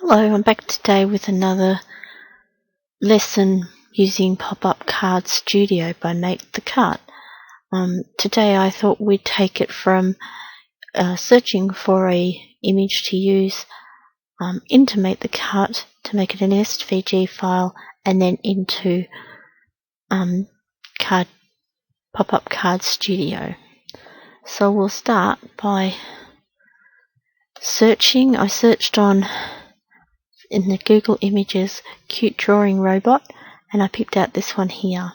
Hello, I'm back today with another lesson using Pop-Up Card Studio by Make the Cart. Today I thought we'd take it from searching for a image to use into Make the Cart to make it an SVG file, and then into Pop-Up Card Studio. So we'll start by searching. I searched in the Google Images cute drawing robot, and I picked out this one here.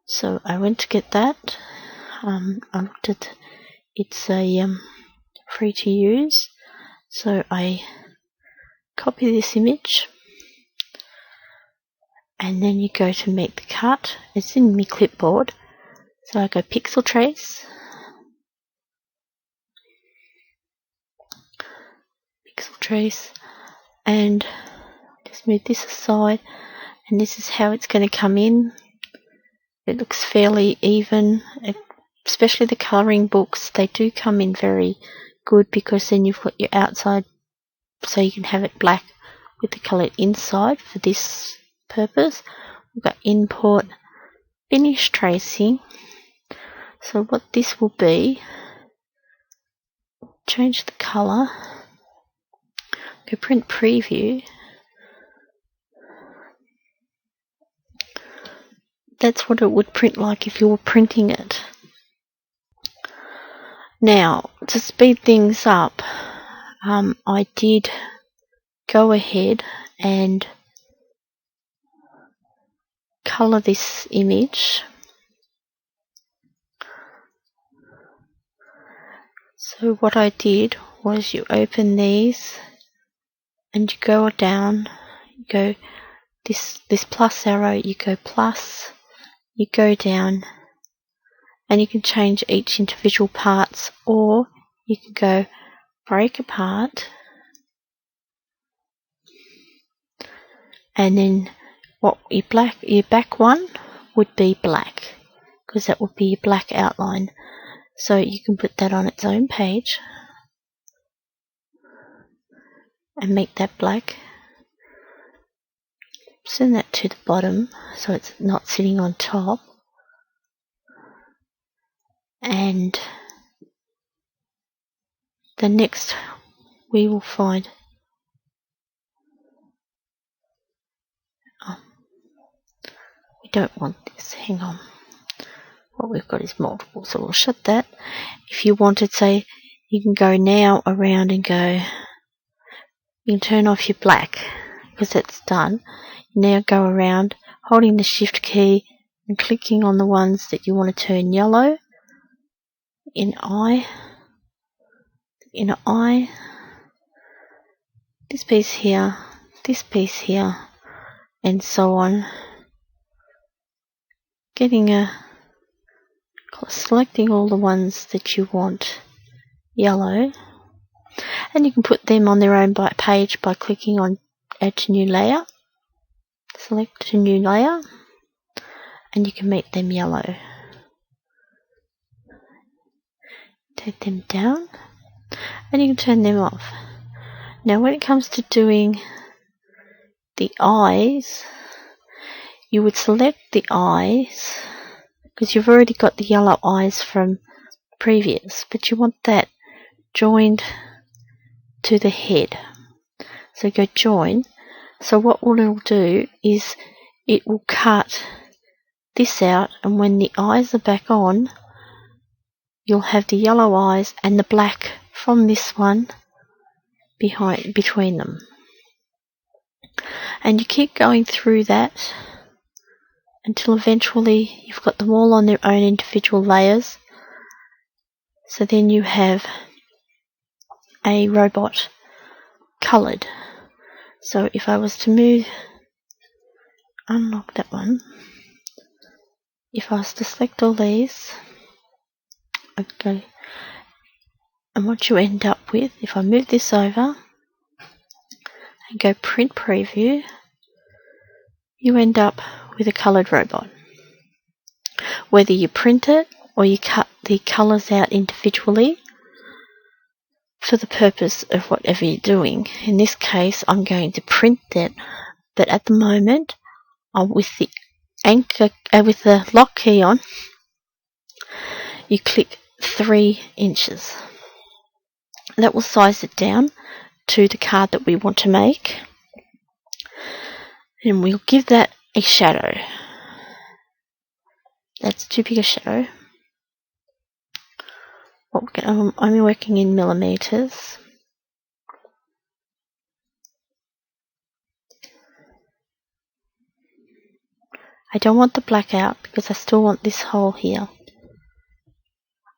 So I went to get that. I looked at it's a free to use, so I copy this image, and then you go to Make the Cart. It's in my clipboard, so I go Pixel Trace, and just move this aside, and this is how it's going to come in. It looks fairly even, especially the colouring books. They do come in very good, because then you've got your outside, so you can have it black with the colour inside for this purpose. We've got import, finish tracing. So what this will be, change the colour, go print preview. That's what it would print like if you were printing it. Now, to speed things up, I did go ahead and colour this image. So what I did was, you open these and you go down, you go this plus arrow, you go plus, you go down, and you can change each individual parts, or you can go break apart, and then what your back one would be black, because that would be your black outline. So you can put that on its own page and make that black. Send that to the bottom so it's not sitting on top. And the next we will find, we don't want this, hang on. What we've got is multiple, so we'll shut that. If you wanted, say, you can go now around and go, you can turn off your black, because that's done. You now go around holding the shift key and clicking on the ones that you want to turn yellow. Inner eye, this piece here, and so on. Selecting all the ones that you want yellow, and you can put them on their own page by clicking on Add to New Layer. Select a new layer, and you can make them yellow. Take them down, and you can turn them off. Now when it comes to doing the eyes, you would select the eyes, because you've already got the yellow eyes from previous, but you want that joined to the head. So go join. So what it will do is, it will cut this out, and when the eyes are back on, you'll have the yellow eyes and the black from this one between them. And you keep going through that until eventually you've got them all on their own individual layers. So then you have a robot coloured. So if I was to unlock that one, if I was to select all these, okay, and what you end up with, if I move this over and go print preview, you end up with a coloured robot. Whether you print it or you cut the colours out individually, for the purpose of whatever you're doing. In this case, I'm going to print that, but at the moment, with the with the lock key on, you click 3 inches. That will size it down to the card that we want to make, and we'll give that a shadow. That's too big a shadow. I'm working in millimeters. I don't want the black out because I still want this hole here.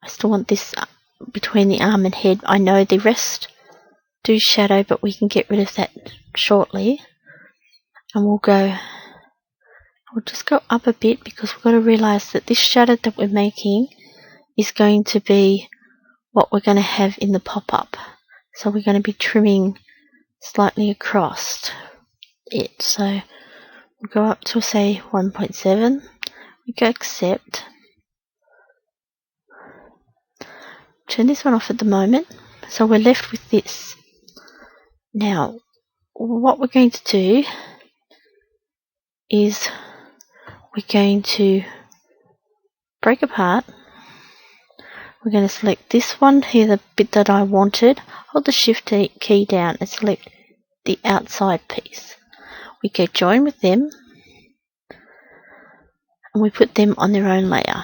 I still want this between the arm and head. I know the rest do shadow, but we can get rid of that shortly. And we'll just go up a bit because we've got to realise that this shadow that we're making is going to be what we're going to have in the pop-up. So we're going to be trimming slightly across it. So we'll go up to, say, 1.7. We go accept. Turn this one off at the moment. So we're left with this. Now, what we're going to do is we're going to break apart. We're going to select this one here, the bit that I wanted. Hold the shift key down and select the outside piece. We go join with them and we put them on their own layer.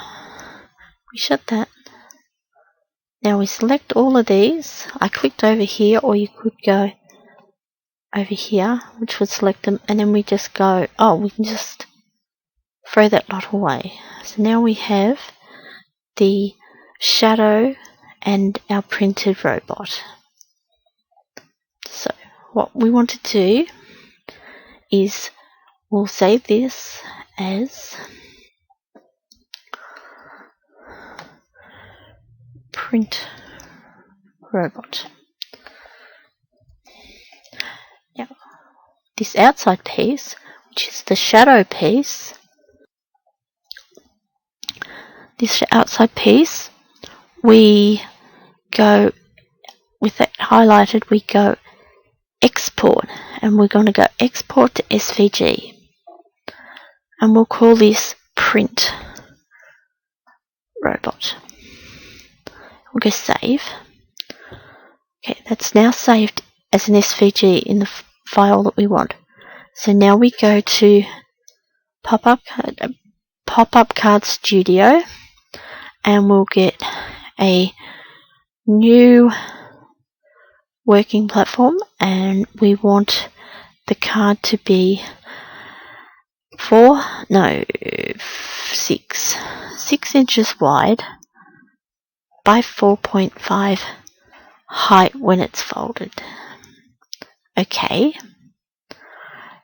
We shut that. Now we select all of these. I clicked over here, or you could go over here, which would select them, and then we just go, we can just throw that lot away. So now we have the shadow and our printed robot. So what we want to do is we'll save this as print robot. Now this outside piece, which is the shadow piece, we go with that highlighted, we go export, and we're going to go export to SVG, and we'll call this print robot. We'll go save. Okay, that's now saved as an SVG in the file that we want. So now we go to Pop-Up Card Studio, and we'll get a new working platform, and we want the card to be 6 inches wide by 4.5 height when it's folded. Okay,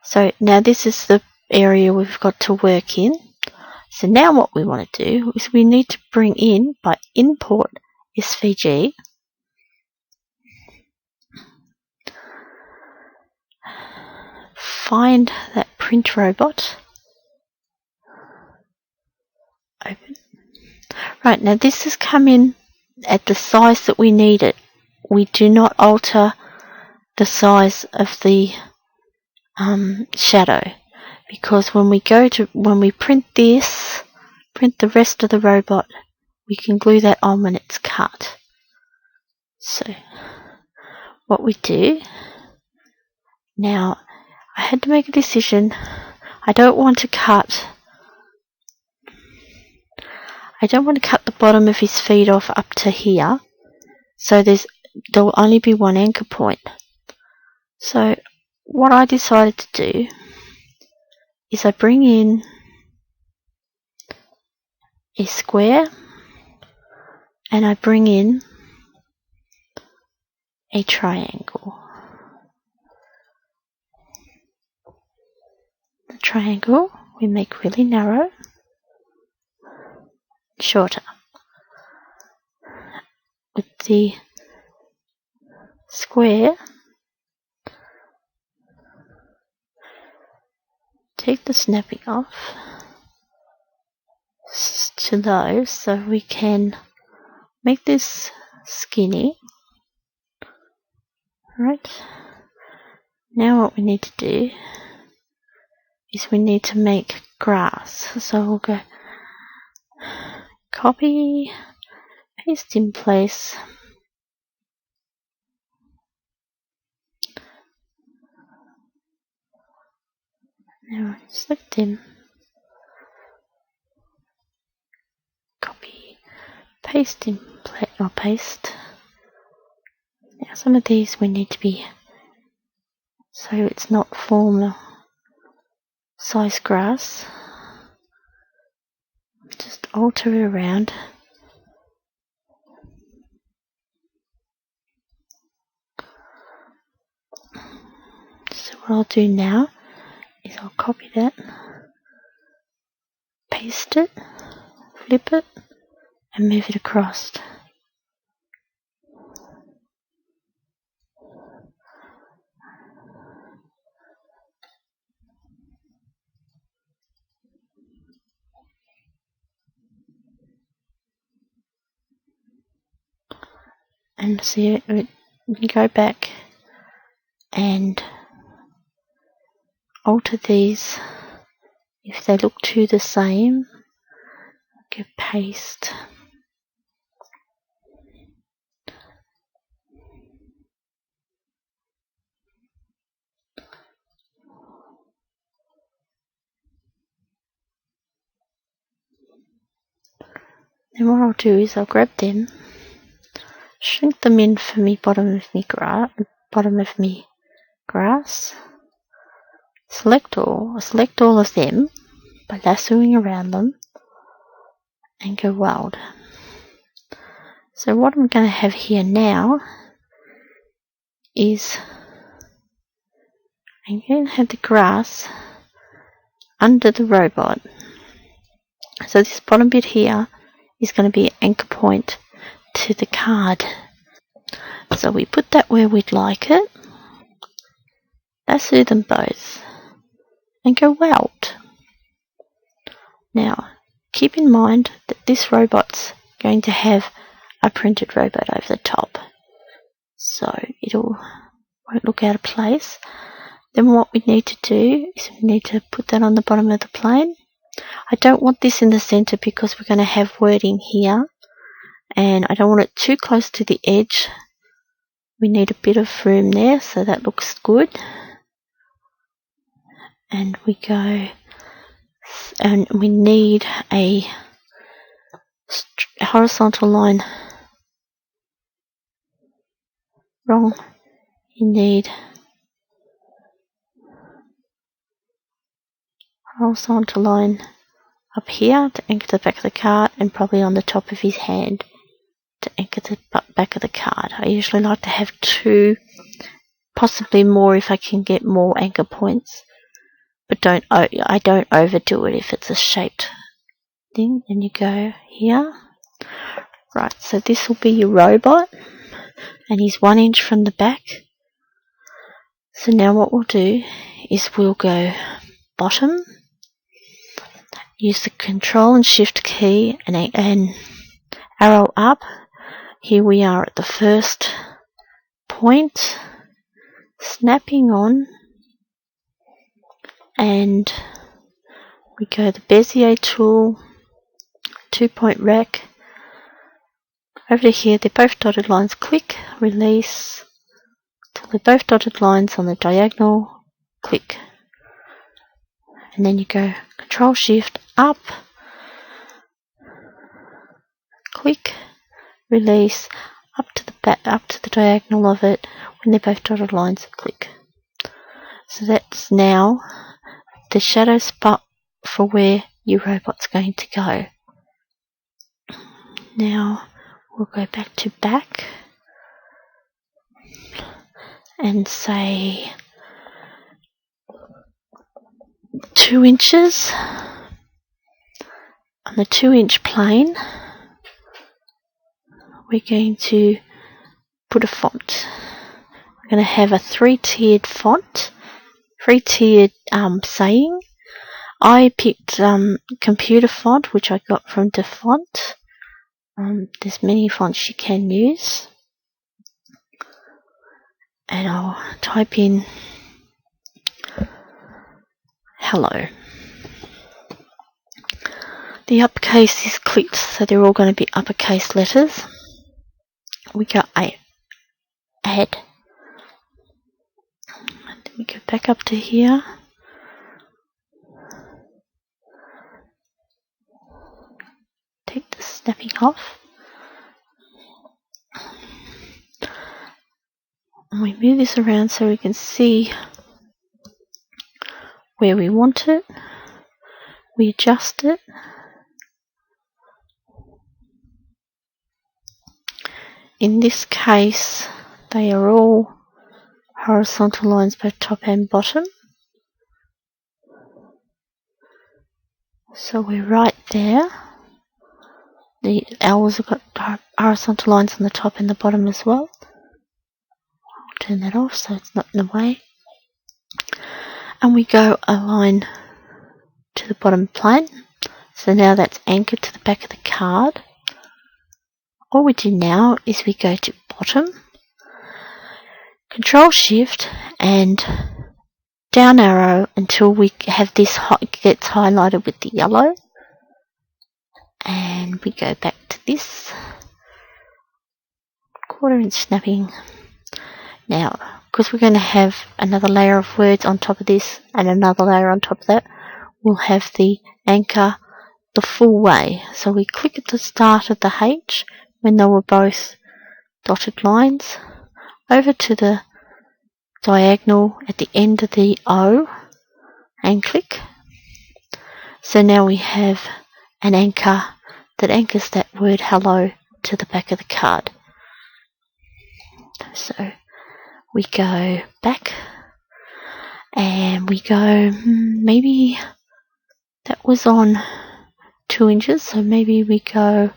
so now this is the area we've got to work in. So now what we want to do is we need to bring in, by import SVG, find that print robot, open. Right, now this has come in at the size that we need it. We do not alter the size of the shadow, because when we print the rest of the robot, we can glue that on when it's cut. So what we do now, I had to make a decision. I don't want to cut the bottom of his feet off up to here, so there'll only be one anchor point. So what I decided to do is I bring in a square and I bring in a triangle. The triangle we make really narrow, shorter. With the square, take the snapping off to low so we can make this skinny. Right. Now what we need to do is we need to make grass. So we'll go copy, paste in place. Now select him. Copy, paste in place, or paste. Now some of these we need to be so it's not formal size grass. Just alter it around. So what I'll do now is I'll copy that, paste it, flip it, and move it across. And see it, we can go back and alter these if they look too the same. Go paste. Then what I'll do is I'll grab them, shrink them in for me bottom of me grass. Select all of them by lassoing around them and go wild. So what I'm going to have here now is I'm going to have the grass under the robot. So this bottom bit here is going to be an anchor point to the card. So we put that where we'd like it, lasso them both, and go weld. Now, keep in mind that this robot's going to have a printed robot over the top, so won't look out of place. Then what we need to do is we need to put that on the bottom of the plane. I don't want this in the center because we're going to have wording here, and I don't want it too close to the edge. We need a bit of room there, so that looks good. And we go, and we need a horizontal line. Wrong. You need horizontal line up here to anchor the back of the card, and probably on the top of his hand to anchor the back of the card. I usually like to have 2, possibly more if I can get more anchor points, but I don't overdo it if it's a shaped thing. Then you go here. Right, so this will be your robot, and he's 1 inch from the back. So now what we'll do is we'll go bottom, use the Control and Shift key and arrow up. Here we are at the first point, snapping on, and we go the Bezier tool, 2-point rack. Over to here, they're both dotted lines, click, release, till they're both dotted lines on the diagonal, click. And then you go Control Shift up, click, release, up to the diagonal of it. When they're both dotted lines, click. So that's now the shadow spot for where your robot's going to go. Now we'll go back to back and say 2 inches on the 2-inch plane. We're going to put a font. We're going to have a 3-tiered font, 3-tiered saying. I picked computer font, which I got from DeFont. There's many fonts you can use. and I'll type in hello. The uppercase is clicked, so they're all going to be uppercase letters. We go add. And then we go back up to here. Take the snapping off. And we move this around so we can see where we want it. We adjust it. In this case, they are all horizontal lines both top and bottom. So we're right there. The L's have got horizontal lines on the top and the bottom as well. I'll turn that off so it's not in the way. And we go a line to the bottom plane. So now that's anchored to the back of the card. All we do now is we go to bottom, Control Shift and down arrow until we have this gets highlighted with the yellow. And we go back to this 1/4 inch snapping. Now, because we're going to have another layer of words on top of this and another layer on top of that, we'll have the anchor the full way. So we click at the start of the H when they were both dotted lines, over to the diagonal at the end of the O and click. So now we have an anchor that anchors that word hello to the back of the card. So we go back and we go, maybe that was on 2 inches, so maybe we go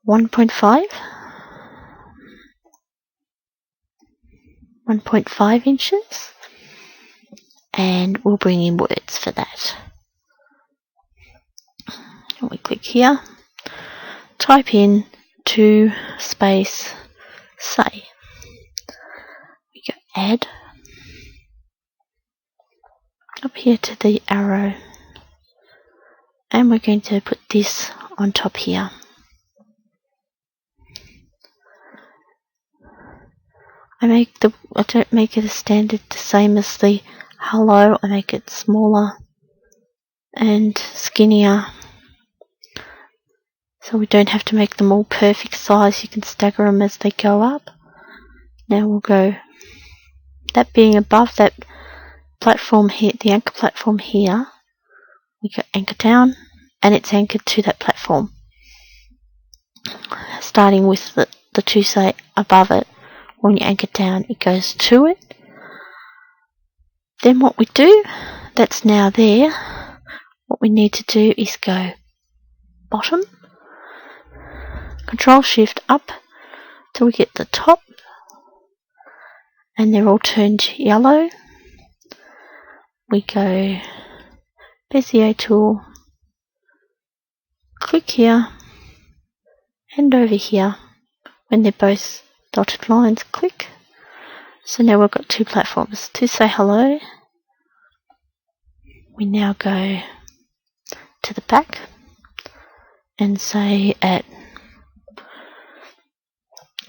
1.5 inches, and we'll bring in words for that. And we click here, type in to space say. We go add, up here to the arrow, and we're going to put this on top here. I don't make it a standard the same as the hello. I make it smaller and skinnier, so we don't have to make them all perfect size. You can stagger them as they go up. Now we'll go, that being above that platform here, the anchor platform here, we go anchor down, and it's anchored to that platform, starting with the to say above it. When you anchor down, it goes to it. Then what we do, that's now there. What we need to do is go bottom, Control Shift up till we get the top, and they're all turned yellow. We go Bezier tool, click here and over here. When they're both dotted lines, click. So now we've got two platforms. To say hello, we now go to the back and say at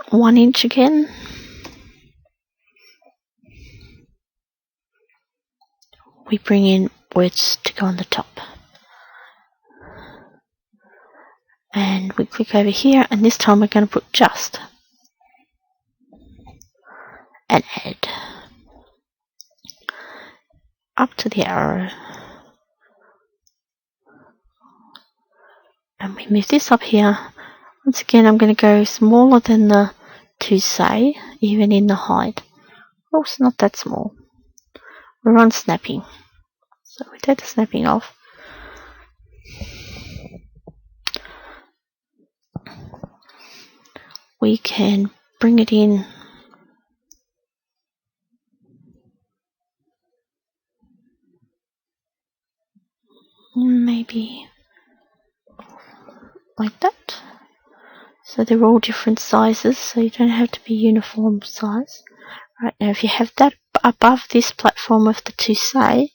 1 inch again. We bring in words to go on the top. And we click over here, and this time we're going to put just and add up to the arrow, and we move this up here. Once again, I'm going to go smaller than the to say, even in the height. Oh, it's not that small. We're on snapping, so we take the snapping off. We can bring it in maybe like that. So they're all different sizes, so you don't have to be uniform size. Right, now if you have that above this platform of the 2C,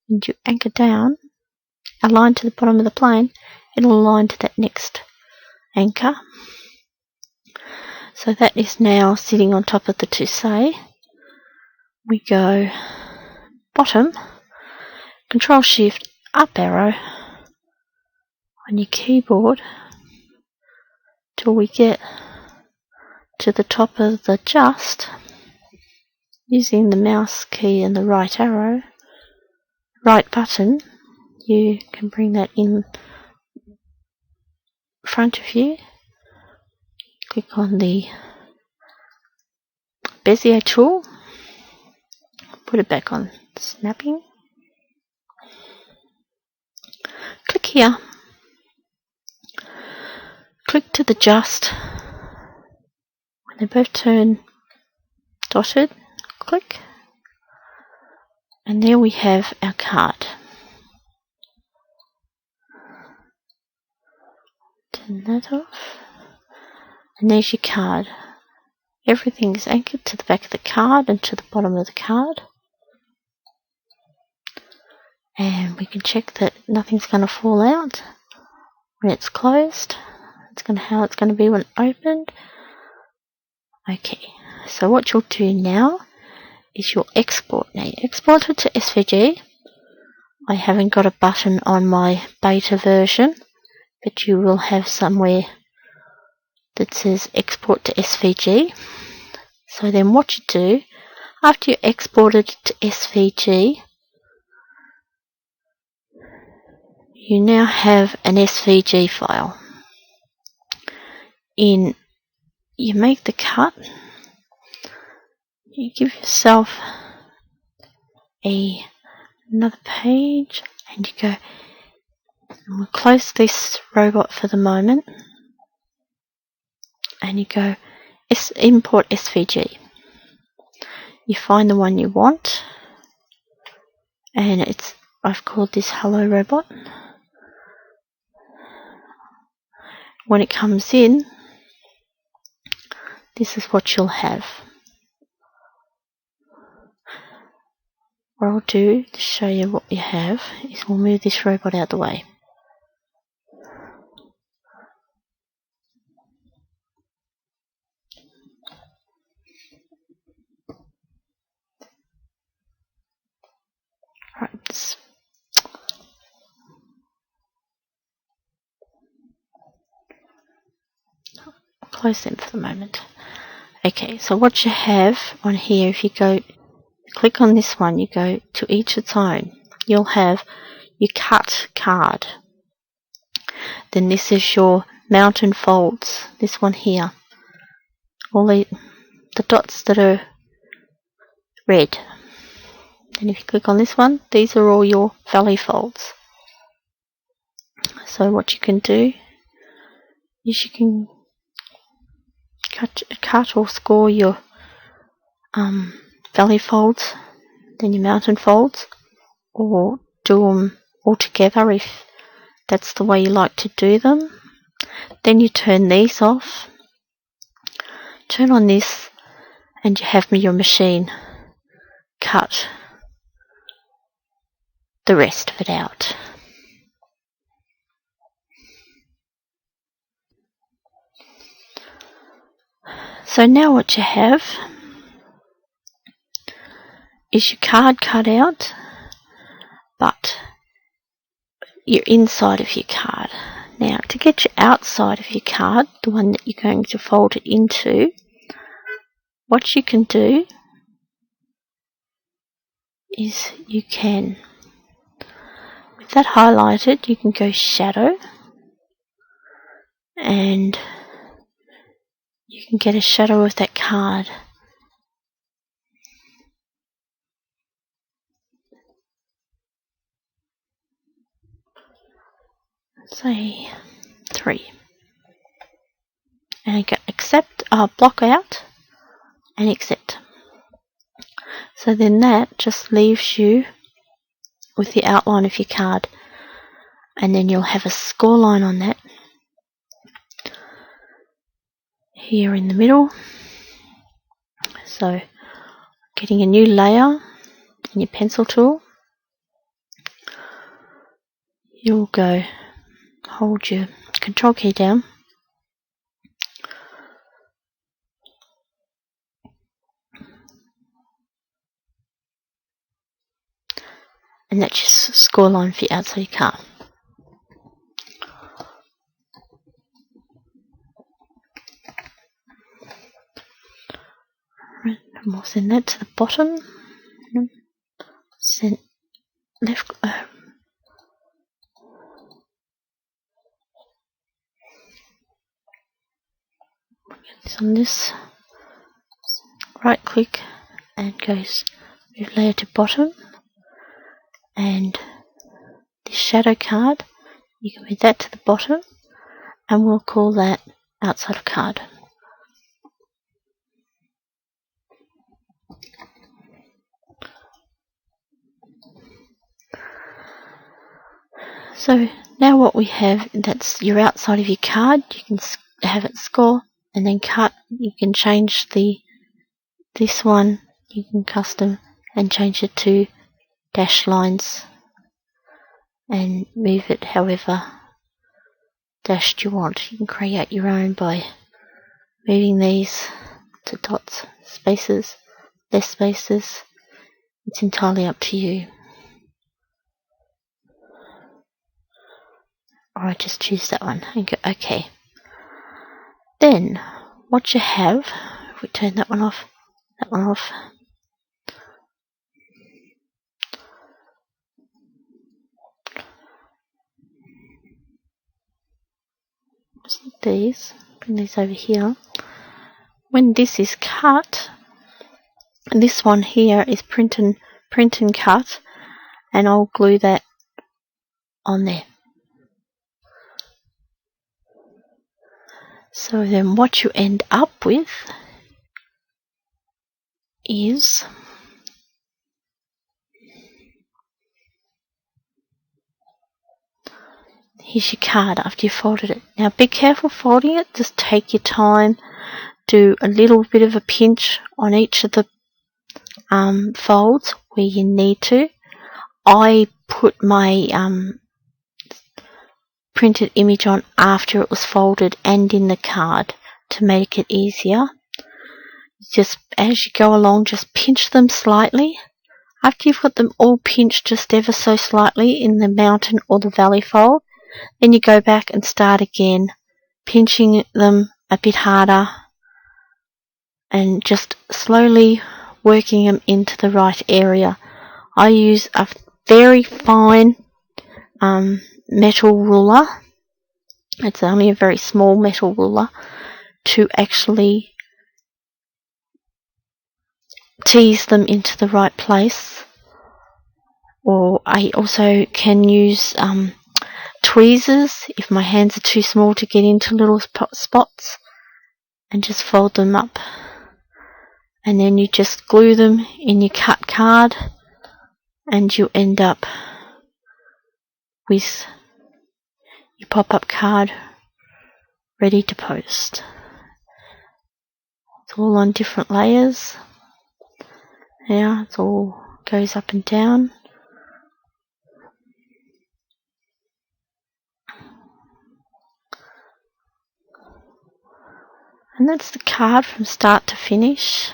and you anchor down, align to the bottom of the plane, it'll align to that next anchor. So that is now sitting on top of the 2C. We go bottom, Control Shift up arrow on your keyboard till we get to the top of the just, using the mouse key and the right arrow, right button, you can bring that in front of you. Click on the Bezier tool, put it back on snapping. Click here. Click to the just. When they both turn dotted, click. And there we have our card. Turn that off. And there's your card. Everything is anchored to the back of the card and to the bottom of the card. And we can check that nothing's going to fall out when it's closed. How it's going to be when opened. Okay, so what you'll do now is you'll export. Now you export it to SVG. I haven't got a button on my beta version, but you will have somewhere that says export to SVG. So then what you do, after you export it to SVG, you now have an SVG file. You make the cut, you give yourself another page, and you go, and we'll close this robot for the moment, and you go import SVG. You find the one you want, and I've called this Hello Robot. When it comes in, this is what you'll have. What I'll do to show you what you have is we'll move this robot out of the way. Right. I'll close them for the moment. Okay, so what you have on here, if you click on this one, you go to each its own. You'll have your cut card. Then this is your mount and folds. This one here. All the dots that are red. And if you click on this one, these are all your valley folds. So what you can do is you can cut or score your valley folds, then your mountain folds, or do them all together if that's the way you like to do them. Then you turn these off, turn on this, and you have your machine cut the rest of it out. So now what you have is your card cut out, but your inside of your card. Now to get your outside of your card, the one that you're going to fold it into, what you can do is you can, with that highlighted, you can go shadow, and you can get a shadow of that card. Say 3. And you go accept, block out, and accept. So then that just leaves you with the outline of your card, and then you'll have a score line on that here in the middle. So getting a new layer in your pencil tool, you'll go hold your control key down and that's your score line for your outside your card. Right, and we'll send that to the bottom. Send left. On this, right click and goes move layer to bottom, and this shadow card, you can move that to the bottom, and we'll call that outside of card. So now what we have, that's your outside of your card. You can have it score and then cut. You can change this one, you can custom and change it to dash lines and move it however dashed you want. You can create your own by moving these to dots, spaces, less spaces. It's entirely up to you. Or I just choose that one and go OK. Then what you have, if we turn that one off, these, bring these over here. When this is cut, this one here is print and cut, and I'll glue that on there. So then what you end up with is here's your card after you've folded it. Now be careful folding it, just take your time, do a little bit of a pinch on each of the folds where you need to. I put my printed image on after it was folded and in the card to make it easier. Just as you go along, just pinch them slightly. After you've got them all pinched just ever so slightly in the mountain or the valley fold, then you go back and start again, pinching them a bit harder and just slowly working them into the right area. I use a very fine metal ruler. It's only a very small metal ruler to actually tease them into the right place. Or I also can use tweezers if my hands are too small to get into little spots, and just fold them up, and then you just glue them in your cut card and you end up with your pop-up card ready to post. It's all on different layers. Now it all goes up and down. And that's the card from start to finish.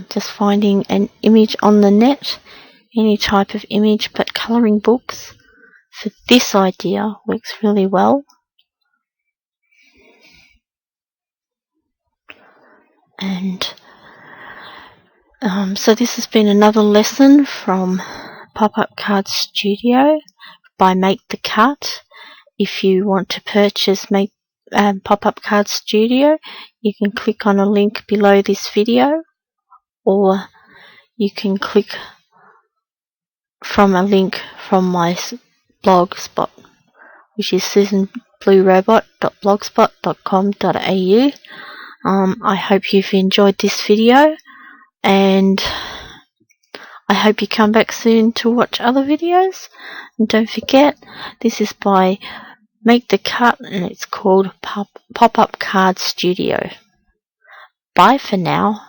Just finding an image on the net, any type of image, but colouring books for this idea works really well. And so this has been another lesson from Pop-Up Card Studio by Make the Cut. If you want to purchase Pop-Up Card Studio, you can click on a link below this video, or you can click from a link from my blog spot, which is susanbluerobot.blogspot.com.au. I hope you've enjoyed this video, and I hope you come back soon to watch other videos. And don't forget, this is by make the cut, and it's called Pop-Up Card Studio. Bye for now.